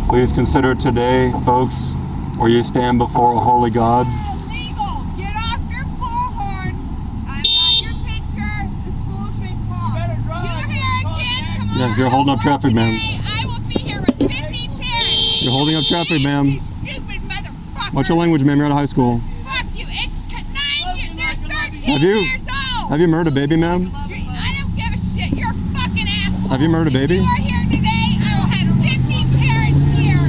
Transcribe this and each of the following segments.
Please consider today, folks, where you stand before a holy God. Illegal. Get off your bullhorn. I've got your picture. The school's been called. You're here again tomorrow. Yeah, you're holding up traffic, ma'am. I will be here with 50 parents. You're holding up traffic, ma'am. You stupid motherfucker. What's your language, ma'am? You're out of high school. Fuck you. It's 9 years. They're 13 years old. Have you murdered a baby, ma'am? I don't give a shit. You're a fucking asshole. Have you murdered a baby? If you are here today, I will have 50 parents here.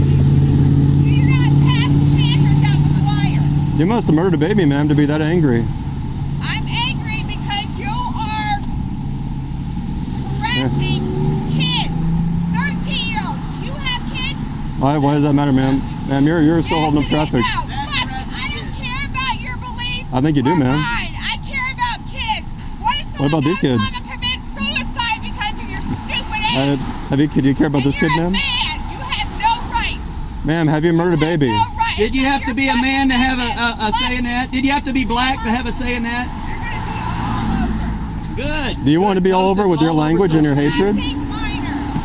You do not pass the papers out the flyer. You must have murdered a baby, ma'am, to be that angry. I'm angry because you are harassing kids. 13-year-olds. You have kids? Why does that matter, ma'am? Ma'am, you're still holding up traffic. I don't care about your beliefs. I think you do, ma'am. I care about kids. What about these kids? Want to commit suicide because of your stupid age? Could you care about this kid, ma'am? Man, you have no rights. Ma'am, have you murdered a baby? No rights. Did you have to be a man to have a say in that? Did you have to be black to have a say in that? You're going to be all over. Good. Do you want to be all over with your language and your hatred?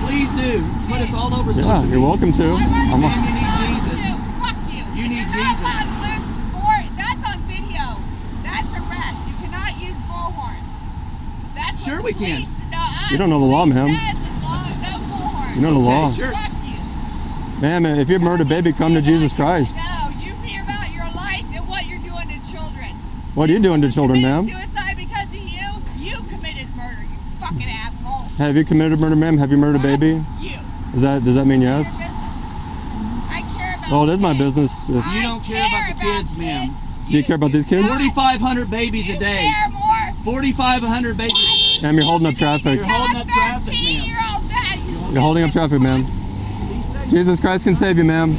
Please do. Put us all over social Yeah, media. you're welcome to. Man, you need Jesus. Fuck you. You need You're not Jesus. allowed to lose more. That's on video. That's arrest. You cannot use bullhorns. That's what Sure the we can. police- No, You don't know the law, ma'am. says as long as no bullhorns. You know the law. Sure. Fuck you. Ma'am, if you murdered a baby, come to Jesus Christ. No, you hear about your life and what you're doing to children. What are you doing to children, ma'am? Suicide because of you? You committed murder, you fucking asshole. Have you committed murder, ma'am? Have you murdered a baby? You. Does that mean yes? Your business. I care about Well, it is my kids. business. If, You don't care about the kids, ma'am. do you care about these kids? 4,500 babies a You day. care more. 4,500 babies a day. Ma'am, you're holding up traffic. You're holding up traffic, ma'am. 13-year-old dad, you You're holding up traffic, ma'am. Jesus Christ can save you, ma'am.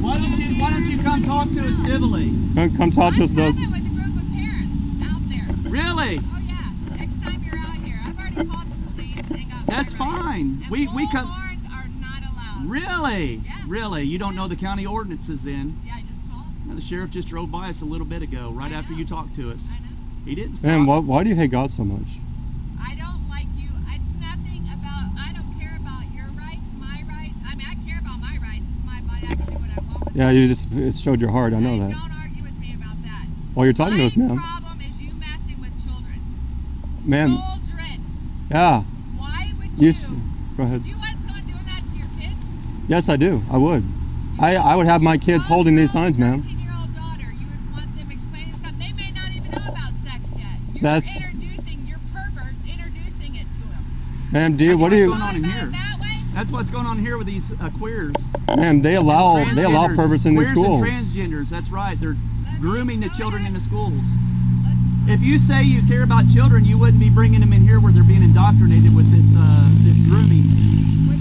Why don't you come talk to us civilly? Come talk to us, though. with a group of parents out there. Really? Oh yeah, next time you're out here. I've already called the police and got That's my rights. fine. And We come. bullhorns are not allowed. Really? Yeah. Really? You don't know the county ordinances then? Yeah, I just called. Now, the sheriff just drove by us a little bit ago, right I after know. you talked to us. I know. He didn't stop. Ma'am, why do you hate God so much? I don't like you. It's nothing about, I don't care about your rights, my rights. I mean, I care about my rights. It's my body. I can do what I want with Yeah, it showed your heart. I know that. Don't argue with me about that. Well, you're talking to us, My ma'am. problem is you messing with children. Ma'am. Children. Yeah. Why would You. you? Go ahead. Do you want someone doing that to your kids? Yes, I do. I would. I would have my kids holding these signs, ma'am. 13-year-old daughter, you would want them explaining something. They may not even know about sex yet. You're That's- introducing, your perverts introducing it to them. Ma'am, That's what do what's you? going on in About it here. that way? That's what's going on here with these queers. Ma'am, they allow Transgenders. perverts in these Queers schools. and transgenders, that's right. They're grooming the children in the schools. Let's- If you say you care about children, you wouldn't be bringing them in here where they're being indoctrinated with this grooming. With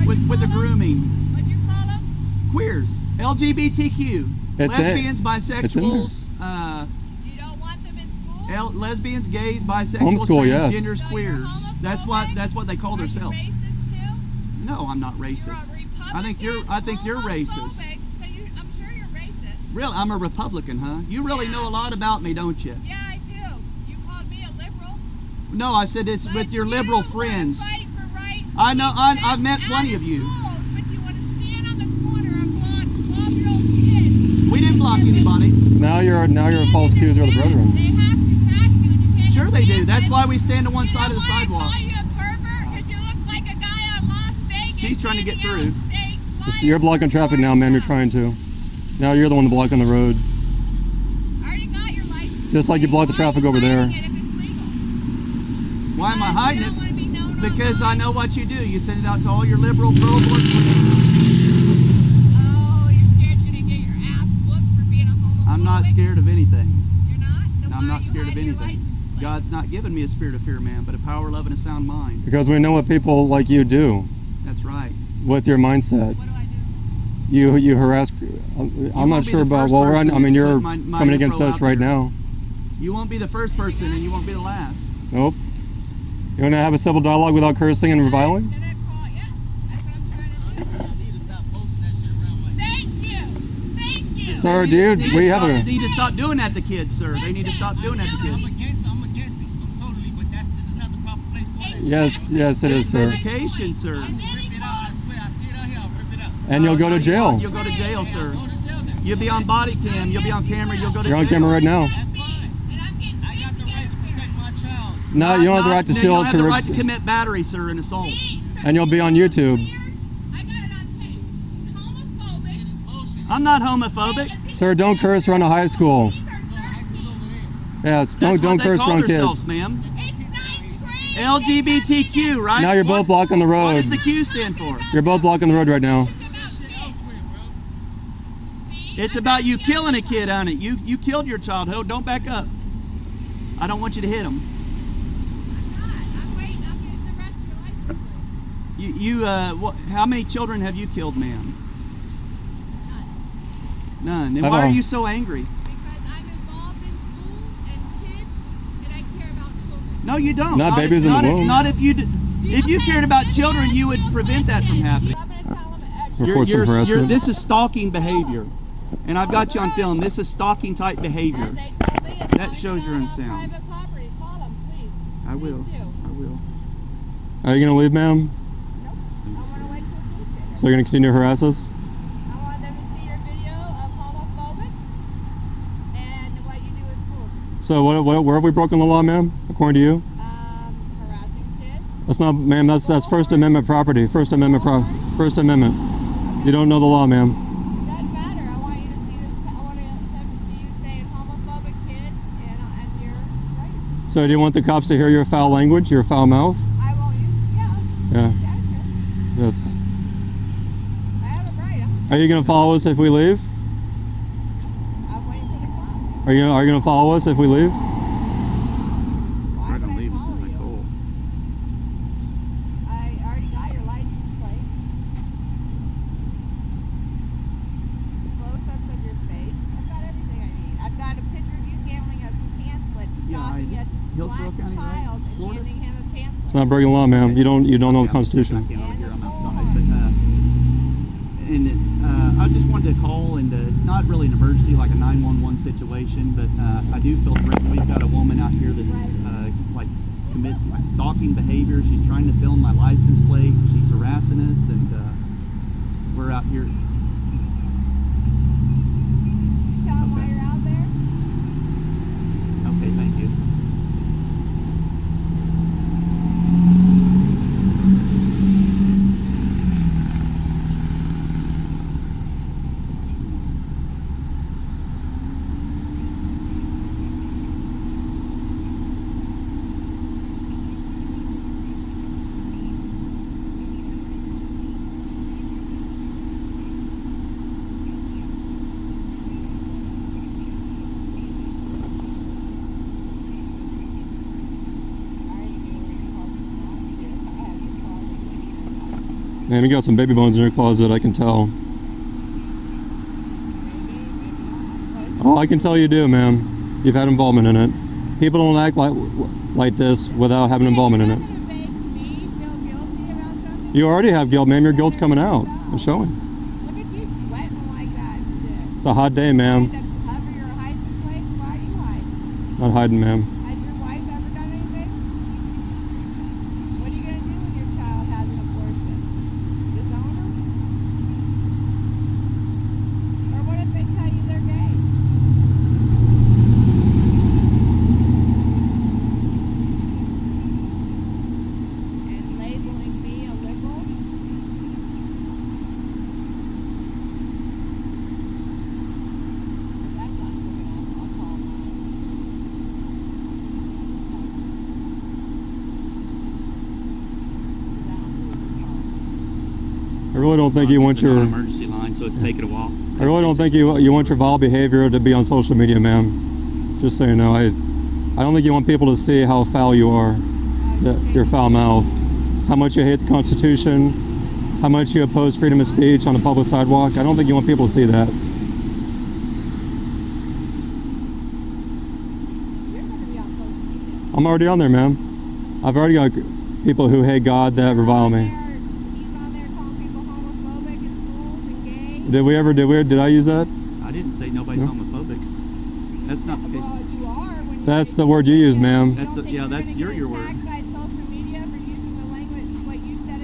what? With the grooming. What'd you call them? Queers, LGBTQ, It's lesbians, in bisexuals, You don't want them in school? lesbians, gays, bisexuals, Homeschool, yes. transgenders, So queers. you're homophobic? That's what they call Are you themselves. racist too? No, I'm not You're racist. a I think you're Republican, racist. homophobic, so I'm sure you're racist. Really, I'm a Republican, huh? You really Yeah. know a lot about me, don't you? Yeah, I do. You called me a liberal. No, I said it's with your liberal friends. Fight for rights to I know. keep I've met sex plenty out of you. schools, but you want to stand on the corner and block 12-year-old kids. We didn't block anybody. Now you're a false accuser of the brethren. They have to pass you, and you can't. Sure they do. stand That's it. why we stand on one You side know of the why sidewalk. I call you a pervert? Because you look like a guy on Las Vegas. She's trying to get handing through. out fake You're flyers blocking for traffic now, ma'am. You're trying to. Now you're the one blocking the road. I already got your license. Just like you blocked the Why are traffic you over there. hiding it if it's legal? Why am I Because hiding you don't want to be known it? Because I online. know what you do. You send it out to all your liberal pro-abortion friends. Oh, you're scared you're gonna get your ass whooped for being a homophobic? I'm not scared of anything. You're not? Then I'm why not are you scared of hiding your anything. license plate? God's not given me a spirit of fear, man, but a power, love, and a sound mind. Because we know what people like you do That's right. with your mindset. What do I do? You harass. I'm won't not be sure the about. first Well, person I mean, that's you're put my coming against info us out right there. now. You won't be the first person, and you won't be the last. Nope. You want to have a civil dialogue without cursing and reviling? Did I call? Yeah, that's what I'm trying to do. I need to stop posting that shit around like Thank you. Thank you. Sir, They dude, need we to have stop- a. need to stop doing that to kids, sir. They need to stop doing that to I'm kids. against it. I'm totally, but this is not the proper place for that. Yes, yes, it is, sir. Education, sir. Rip it out. I swear. I see it out here. I'll rip it out. And you'll go to jail. You'll go to jail, sir. Go to jail then. You'll be on body cam. You'll be on camera. You'll go to You're jail. on camera right now. That's fine. And I'm getting I got the right to protect my child. No, you don't have the right to You steal don't have the to right to commit battery, sir, and assault. and you'll be on YouTube. I got it on tape. He's homophobic. Shit is bullshit. I'm not homophobic. Sir, don't curse around a high school. These are No, high school's 13. over there. Yeah, don't That's what they curse call around themselves, kids. ma'am. It's ninth grade. LGBTQ, right? Now you're both blocking the What road. does the Q stand for? You're both blocking the road right now. It's about Shit kids. elsewhere, bro. See? It's about you killing a kid, on it. You killed your child. Oh, don't back up. I don't want you to hit him. I'm not. I'm waiting. I'm getting the rest of your license plate. How many children have you killed, ma'am? None. None. Then How why are about- you so angry? Because I'm involved in school and kids, and I care about children. No, you don't. Not babies in the not if- womb. Not if you did. If you cared about children, you would prevent that from happening. I'm going to tell them Report some harassment. This is stalking behavior, and I've got you on film. This is stalking type behavior. That shows you're in sound. Private property. Call them, please. I will. Please do. I will. Are you gonna leave, ma'am? Nope. I want to wait till police get here. So you're gonna continue to harass us? I want them to see your video of homophobic and what you do in school. So where have we broken the law, ma'am? According to you? Harassing kids. That's not, ma'am. That's First Amendment property. First Amendment First Amendment. You don't know the law, ma'am. Doesn't matter. I want you to see this. I want them to see you saying homophobic kid and you're right. So do you want the cops to hear your foul language, your foul mouth? I won't use. Yeah. Yeah. Yeah. That's. I have a right. Are you gonna follow us if we leave? I'm waiting for the cops. Are you gonna follow us if we leave? Why I would don't leave us follow in my you? coal. I already got your license plate. Close-ups of your face. I've got everything I need. I've got a picture of you handling a pamphlet, Yeah, stopping a Hillsborough black County, right? child and Florida? handing him a pamphlet. It's not breaking the law, ma'am. You don't know the I Constitution. can't over And here. the I'm pole outside. I just wanted to call, and it's not really an emergency like a 911 situation, but I do feel threatened. We've got a woman out here that's like stalking behavior. She's trying to film my license plate. She's harassing us, and we're out here. Tell them why Okay. you're out there. Okay, thank you. Man, you got some baby bones in your closet, I can tell. Oh, I can tell you do, ma'am. You've had involvement in it. People don't act like this without having involvement in it. You're gonna make me feel guilty about something? You already have guilt, ma'am. Your guilt's coming out. It's showing. Look at you sweating like that and shit. It's a hot day, Trying ma'am. to cover your license plate? Why are you hiding? Not hiding, ma'am. Has your wife ever done anything? What are you gonna do when your child has an abortion? Disown them? Or what if they tell you they're gay? And labeling me a liberal? If that's not quick enough, I'll call mine. I really don't think you want It's an your. emergency line, so it's taking a while. I really don't think you want your vile behavior to be on social media, ma'am. Just so you know, I don't think you want people to see how foul you are, your foul mouth, how much you hate the Constitution, how much you oppose freedom of speech on a public sidewalk. I don't think you want people to see that. You're going to be on social media. I'm already on there, ma'am. I've already got people who hate God that revile me. He's on there calling people homophobic in schools and gay. Did I use that? I didn't say nobody's No. homophobic. That's not the case. Well, you are when you That's say the word you use, ma'am. You don't think Yeah, you're that's gonna your get word. attacked by social media for using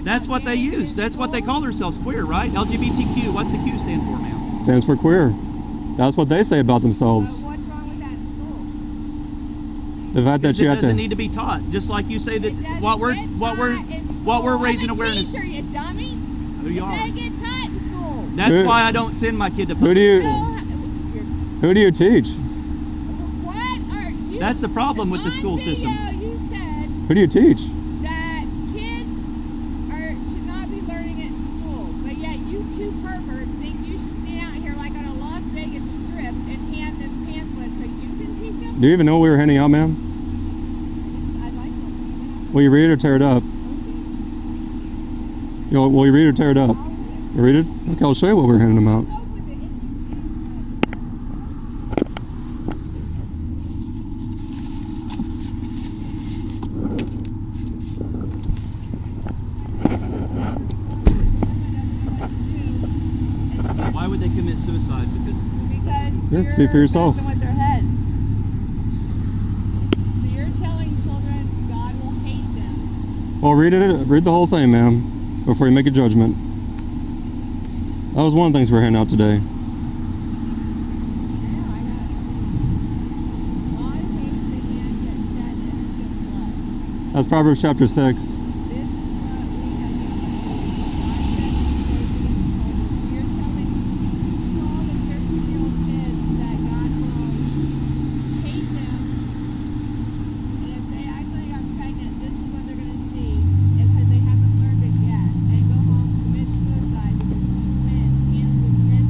That's what they use. That's what they call themselves, queer, right? LGBTQ. What's the Q stand for, ma'am? Stands for queer. That's what they say about themselves. What's wrong with that in school? The fact that you It have doesn't to. need to be taught. Just like you say that It doesn't what we're get what we're taught in what we're school. raising I'm a awareness. Teacher, you dummy. Who you It are. doesn't get taught in school. That's Who- why I don't send my kid to Who public do you You're, who do you teach? what are you? That's the problem with the on school video, system. You said Who do you teach? that kids should not be learning it in school, but yet you two perverts think you should stand out here like on a Las Vegas strip and hand them pamphlets so you can teach them? Do you even know what we were handing out, ma'am? I'd like to. Will you read it or tear it up? Will you read it or tear it up? You read it? Okay, I'll show you what we're handing them out. Why would they commit suicide? Because Here, you're see for yourself. messing with their heads. So you're telling children God will hate them. Well, read the whole thing, ma'am, before you make a judgment. That was one of the things we're handing out today. Yeah, I know. God hates it and yet shed innocent blood. That's Proverbs chapter 6. This is what we have done. You're telling all the 13-year-old kids that God will hate them, and if they act like I'm pregnant, this is what they're going to see, because they haven't learned it yet, and go home and commit suicide because two men handed this.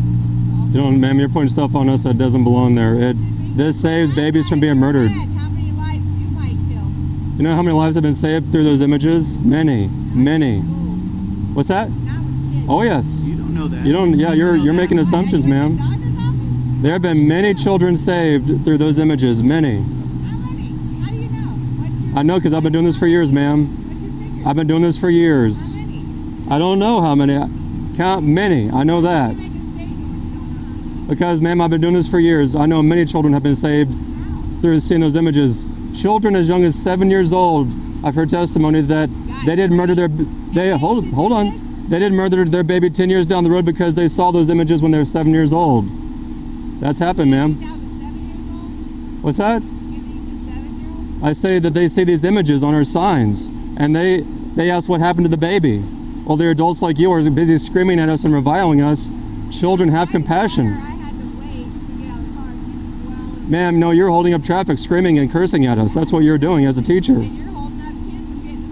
You know, ma'am, you're putting stuff on us that doesn't belong there. This saves babies from being murdered. How many lives you might kill? You know how many lives have been saved through those images? Many, many. What's that? Not with kids. Oh yes. You don't know that. You don't. Yeah, you're know making that. assumptions, ma'am. Doctor's office? There have been many children saved through those images. Many. How many? How do you know? What's your, I know because I've been doing this for years, ma'am. what's your figure? I've been doing this for years. How many? I don't know how many. Count many. I know that. You make a statement when you don't know how Because, ma'am, I've been doing this for years. I know many children have been saved many. through seeing those images. Children as young as 7 years old, I've heard testimony that they didn't murder their. Hold on. They didn't murder their baby 10 years down the road because they saw those images when they were 7 years old. That's happened, ma'am. Now the 7-year-old? What's that? You think the 7-year-old? I say that they see these images on our signs, and they ask what happened to the baby. Well, the adults like you are busy screaming at us and reviling us. Children have compassion. I had to wait to get out of the car. She was well and Ma'am, no, you're holding up traffic, screaming and cursing at us. That's what you're doing as a teacher. you're holding up kids from getting to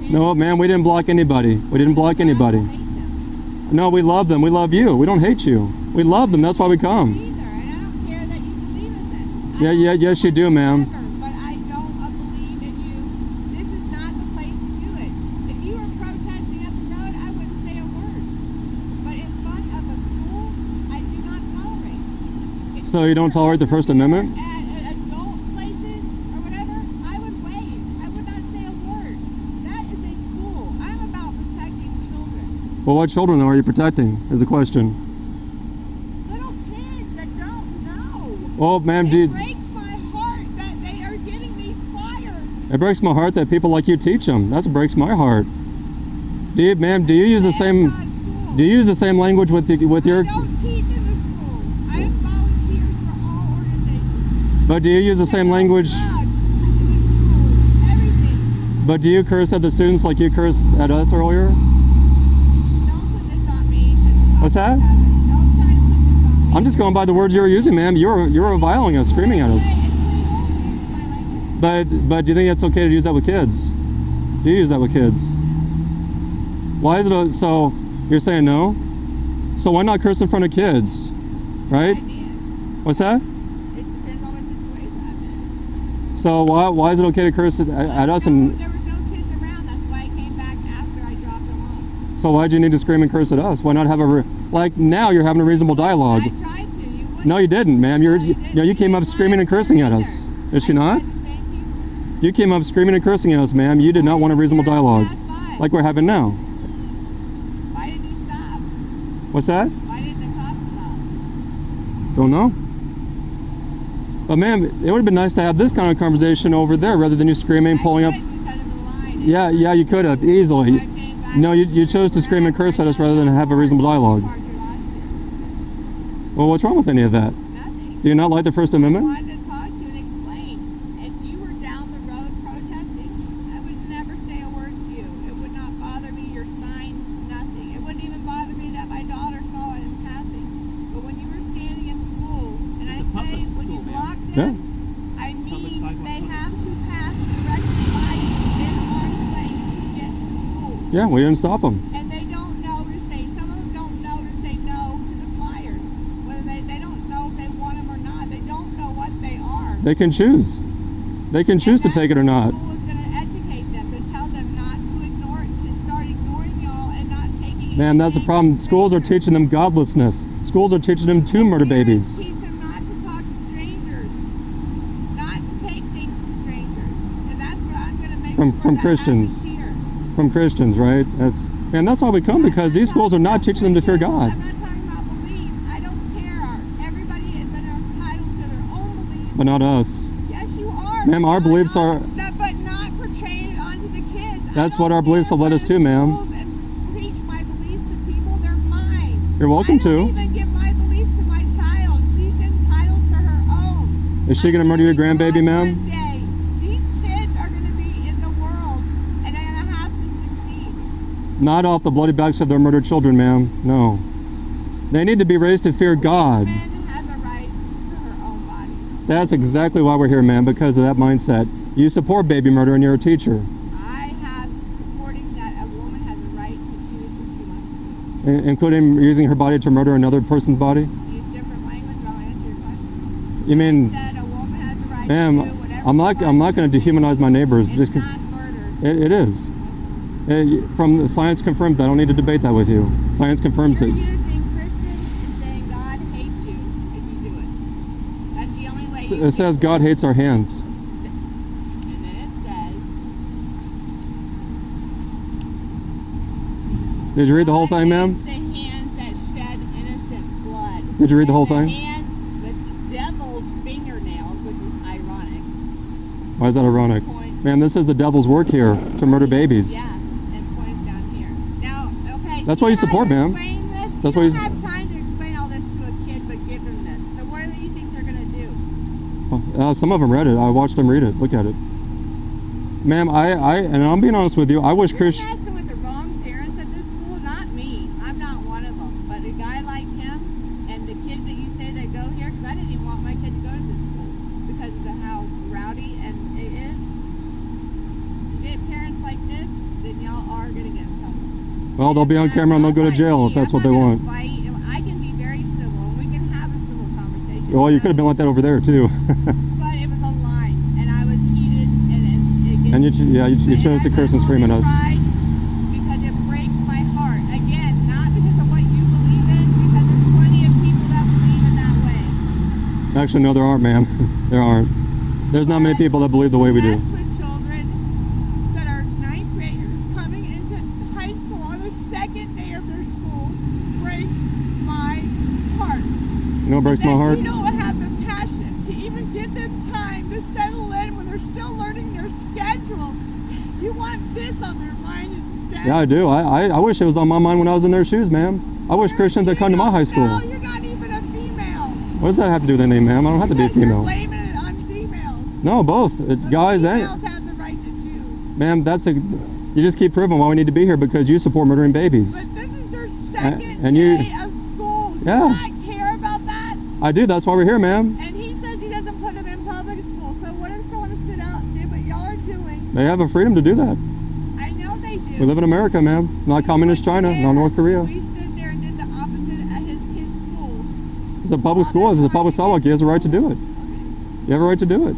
school. No, ma'am, we didn't block anybody. We didn't block anybody. I hate them. No, we love them. We love you. We don't hate you. We love them. That's why we come. Either, and I don't care that you believe in this. Yes, you do, ma'am. But I don't believe in you. This is not the place to do it. If you were protesting up the road, I wouldn't say a word. But in front of a school, I do not tolerate. If So you don't tolerate the First Amendment? At adult places or whatever, I would wave. I would not say a word. That is a school. I'm about protecting children. Well, what children are you protecting is the question. Little kids that don't know. Well, ma'am, It breaks my heart that they are getting these flyers. it breaks my heart that people like you teach them. That's what breaks my heart. Ma'am, do you use the same? Do you use the same language with your? I don't teach in the school. I have volunteers for all organizations. But do you use the same language? Everything. But do you curse at the students like you cursed at us earlier? Don't put this on me. 'Cause What's that? don't try to put this on me. I'm just going by the words you were using, ma'am. You're reviling us, screaming at us. It's legal to use my language. But do you think it's okay to use that with kids? Do you use that with kids? Why is it so? You're saying no? So why not curse in front of kids, right? I did. What's that? It depends on what situation I'm in. So why is it okay to curse at us? And There was no kids around. That's why I came back after I dropped them off. so why'd you need to scream and curse at us? Why not have like now you're having a reasonable dialogue? I tried to. You wouldn't. No, you didn't, ma'am. You didn't. came up screaming and cursing at us. Is she not? I tried the same people. You came up screaming and cursing at us, ma'am. You did not want a reasonable dialogue, like we're having now. Why didn't you stop? What's that? Why didn't the cops stop? Don't know. But ma'am, it would have been nice to have this kind of conversation over there rather than you screaming, pulling up. I couldn't because of the line. Yeah, you could have I easily. came back No, you chose to scream and curse at us rather than have a reasonable dialogue. Well, what's wrong with any of that? Nothing. Do you not like the First I Amendment? wanted to talk to you and explain. If you were down the road protesting, I would never say a word to you. It would not bother me, your signs, nothing. It wouldn't even bother me that my daughter saw it in passing. But when you were standing in school, and I It's a say, public when you school, block Yeah. them, I Public mean sidewalk, they public have to pass directly by you in arm's length to get to school. Yeah, we didn't stop them. And they don't know to say, some of them don't know to say no to the flyers. Whether they don't know if they want them or not. They don't know what they are. They can choose. They can choose to take it or not. School is going to educate them, to tell them not to ignore it, to start ignoring y'all and not taking it. Man, that's the problem. Schools are teaching them godlessness. Schools are teaching them to murder babies. Teach them not to talk to strangers, not to take things from strangers. And that's what I'm going to make From sure that Christians. happens here. From Christians, right? That's why we come, because these schools are not teaching them to fear God. I'm not talking about beliefs. I don't care. Everybody is entitled to their own beliefs. But not us. Yes, you are. Ma'am, our But beliefs not- are- but not portraying it onto the kids. That's I what don't our beliefs have led us go to, ma'am. schools and preach my beliefs to people. They're mine. You're welcome I don't to. even give my beliefs to my child. She's entitled to her own. Is she gonna murder your grandbaby, ma'am? One day, these kids are going to be in the world, and they're going to have to succeed. Not off the bloody backs of their murdered children, ma'am. No. They need to be raised to fear God. Woman has a right to her own body. That's exactly why we're here, ma'am, because of that mindset. You support baby murder and you're a teacher, I have supporting that a woman has a right to choose what she wants to do. including using her body to murder another person's body. Use different language, but I'll answer your question. You mean, Said a woman has a right ma'am, to do whatever I'm not she going to wants to do. dehumanize my neighbors. It's Just not murder. it is. From the science confirms that. I don't need to debate that with you. Science confirms You're it. using Christians and saying God hates you if you do it. That's the only way. It says God hates our hands. And then it says. Did you read the whole God thing, ma'am? hates the hands that shed innocent blood. Did you read the whole And thing? The hands with devil's fingernails, which is ironic. Why is that ironic? Point. Man, this is the devil's work here to murder babies. Yeah, and points down here. Now, okay. That's see why you how support, you're ma'am. explaining this? That's you why don't you- have time to explain all this to a kid, but give them this. So what do you think they're gonna do? Some of them read it. I watched them read it. Look at it. Ma'am, and I'm being honest with you, I wish You're Christian. messing with the wrong parents at this school, not me. I'm not one of them. But a guy like him and the kids that you say that go here, because I didn't even want my kid to go to this school because of how rowdy and it is. You get parents like this, then y'all are gonna get in trouble. Well, they'll be on camera and they'll go to jail if that's what they want. I can be very civil, and we can have a civil conversation. Well, you could have been like that over there too. But it was a line, and I was heated, and it gets And you chose to curse and scream at us. Because it breaks my heart. Again, not because of what you believe in, because there's plenty of people that believe in that way. Actually, no, there aren't, ma'am. There aren't. There's not many people that believe the way we do. Mess with children that are ninth graders coming into high school on the second day of their school breaks my heart. You know what breaks my That heart? you don't have the passion to even give them time to settle in when they're still learning their schedule. You want this on their mind instead. Yeah, I do. I wish it was on my mind when I was in their shoes, ma'am. I wish Christians had come to my high school. No, you're not even a female. What does that have to do with anything, ma'am? I don't have to be a Because you're female. blaming it on females. No, both. The Guys females and... have the right to choose. Ma'am, you just keep proving why we need to be here, because you support murdering babies. But this is their second and you- day of school. Do Yeah. you not care about that? I do. That's why we're here, ma'am. And he says he doesn't put them in public school. So what if someone stood out and did what y'all are doing? They have a freedom to do that. I know they do. We live in America, ma'am. Not communist China, not North Korea. We stood there and did the opposite at his kid's school. It's a public school. If it's a public sidewalk, he has a right to do it. You have a right to do it.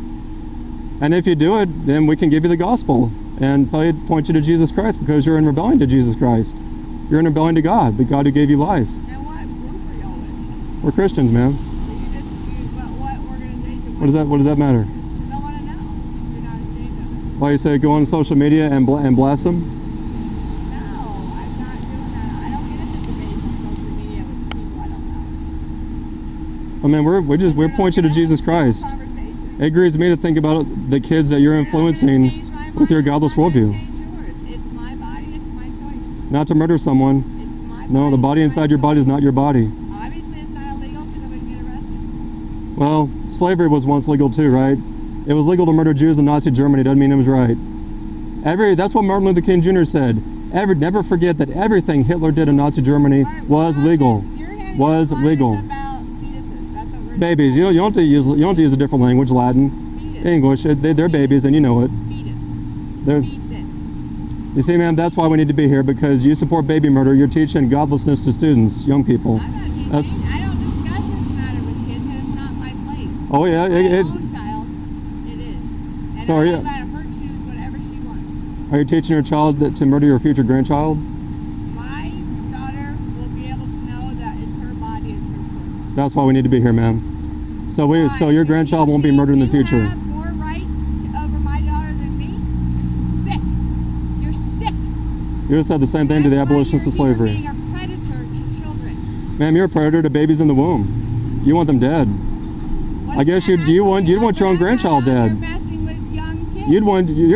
And if you do it, then we can give you the gospel and point you to Jesus Christ, because you're in rebellion to Jesus Christ. You're in rebellion to God, the God who gave you life. And what group are y'all with? We're Christians, ma'am. What organization? What does that matter? I want to know. You're not ashamed of it. Why you say go on social media and blast them? No, I'm not doing that. I don't get into debates on social media with people I don't know. I mean, we're pointing you to Jesus Christ. Conversation. It grieves me to think about the kids that you're influencing with your godless worldview. Change yours. It's my body. It's my choice. Not to murder someone. It's my No, the body it's my inside your body is not your body. Obviously, it's not illegal because I wouldn't get arrested. Well, slavery was once legal too, right? It was legal to murder Jews in Nazi Germany. Doesn't mean it was right. That's what Martin Luther King Jr. said. Never forget that everything Hitler did in Nazi Germany All right, was legal. You're having Was fun legal. About fetuses. That's what we're Babies, you don't have to use a different language, Latin, Fetus. English. They're babies, and you know it. Fetus. They're, Fetus. you see, ma'am, that's why we need to be here, because you support baby murder. You're teaching godlessness to students, young people. I'm not teaching. That's- I don't discuss this matter with kids, and it's not my place. Oh yeah, My it, own child, it is. And So I are you- let her choose whatever she wants. are you teaching your child to murder your future grandchild? My daughter will be able to know that it's her body, it's her choice. That's why we need to be here, ma'am. So Why? your grandchild won't be murdered in the future. You have more rights over my daughter than me? You're sick. You're sick. You just said the same thing to the That's why abolitionists of you're slavery. being a predator to children. Ma'am, you're a predator to babies in the womb. You want them dead. What I does guess that have to you'd want do your with own that? grandchild You're dead. messing with young kids.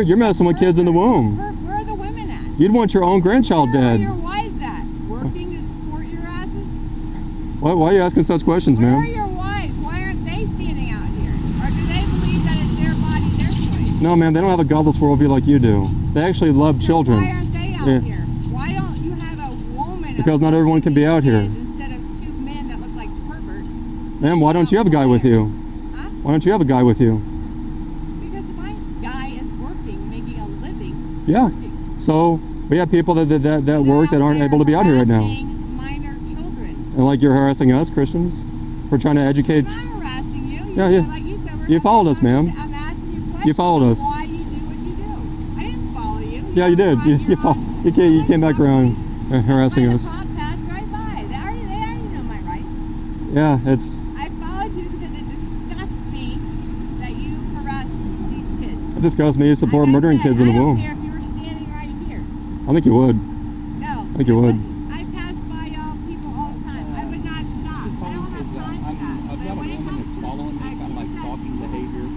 You're messing with kids in the womb. Where are the women at? You'd want your own grandchild Where dead. are your wives at? Working to support your asses? Why are you asking such questions, Where are ma'am? your wives? Why aren't they standing out here? Or do they believe that it's their body, their choice? No, ma'am, they don't have a godless worldview like you do. They actually love So children. why aren't they out Yeah. here? Why don't you have a woman? Because not everyone can be out here. Instead of two men that look like perverts. Ma'am, why don't you have a guy with you? Huh? Why don't you have a guy with you? Because my guy is working, making a living. Yeah. Working. So we have people that work that aren't able to be out here right now. Harassing minor children. And like you're harassing us, Christians, for trying to educate. I'm not harassing you. Yeah, said, yeah. Like you said, we're You having followed a us, ma'am. conversation. I'm asking you questions. You followed us. Why you do what you do? I didn't follow you. Yeah, you did. You came back around harassing us. The cop passed right by. They already know my rights. Yeah, it's. I followed you because it disgusts me that you harass these kids. It disgusts me. You support Like I murdering said, kids in the I don't womb. care if you were standing right here. I think you would. No. I think you would. I pass by y'all people all the time. I would not stop. I don't have time for that. I've But got a when it woman comes that's to- following me, I kind of like protest stalking people. behavior.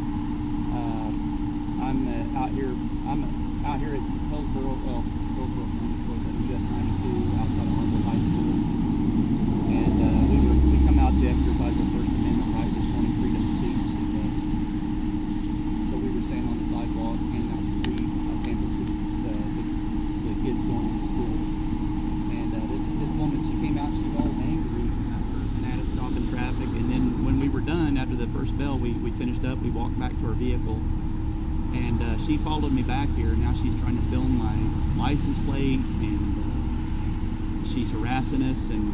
I'm out here. I'm out here at Hillsboro, County, US 92, outside of Humboldt High School, and we come out to exercise our First Amendment right this morning, freedom of speech. So we were standing on the sidewalk, handing out some free pamphlets to the kids going to school. And this woman, she came out, she was all angry at first and had us stop in traffic. And then when we were done, after the first bell, we finished up, we walked back to our vehicle. And she followed me back here. Now she's trying to film my license plate, and she's harassing us. And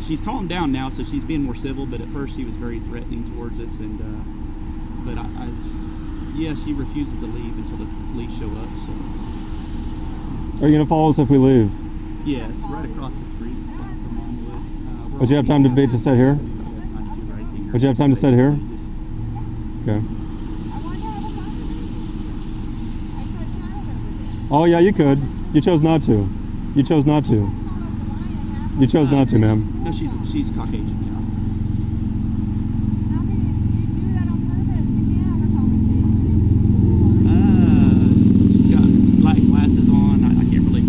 she's calmed down now, so she's being more civil. But at first, she was very threatening towards us. And but yeah, she refuses to leave until the police show up. So Are you gonna follow us if we leave? yes, right across the street from Longwood. Would you have time to sit here? Would you have time to sit here? Okay. I wanted to have a conversation. I couldn't have it with it. Oh yeah, you could. You chose not to. You chose not to. Come up the line and have You chose not to, ma'am. No, she's Caucasian. Yeah. How can you do that on purpose? You can't have a conversation when you're She's got black glasses on. I can't really.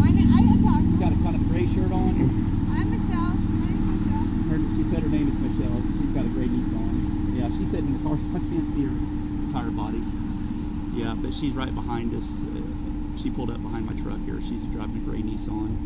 I talk. She's got a kind of gray shirt on. I'm Michelle. My name's Michelle. She said her name is Michelle. She's got a gray Nissan. Yeah, she's sitting in the car, so I can't see her entire body. Yeah, but she's right behind us. She pulled up behind my truck here. She's driving a gray Nissan.